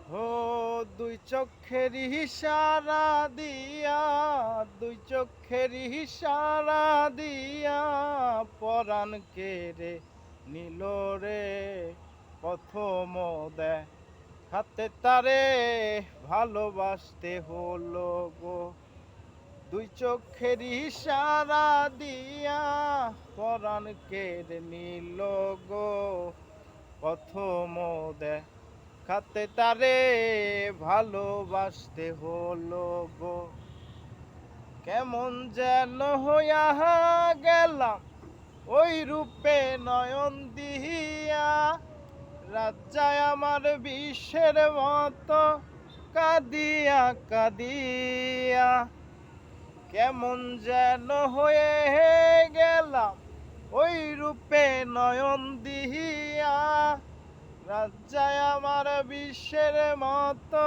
ও দুই চোখের ইশারা দিয়া, দুই চোখের ইশারা দিয়া পরাণ কেড়ে নিল রে। প্রথম দেখাতে তারে ভালোবাসতে হলো গো। দুই চোখের ইশারা দিয়া পরাণ কেড়ে নিল গো। প্রথম দেখাতে তারে ভালোবাসতে হলো গো। কেমন যেন হইয়া গেলাম ওই রূপে নয়ন দিয়া, রাজ্জায় আমার বিশ্বের মতো কাঁদিয়া কাঁদিয়া। কেমন যেন হয়ে গেলাম ওই রূপে নয়ন দিয়া, রাজ্জায় আমার বিশ্বের মতো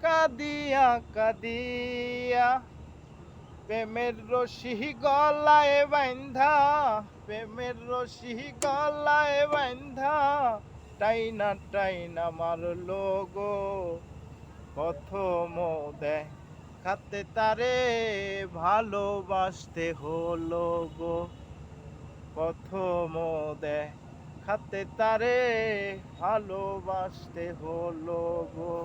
কাঁদিয়া কাঁদিয়া। প্রেমের রশি গলায় বাইন্ধা, প্রেমের রশি গলায় বাইন্ধা টাইনা টাইনা মারলো গো। প্রথম দেখাতে তারে ভালোবাসতে হলো গো। প্রথম দেখাতে তারে ভালোবাসতে হলো গো।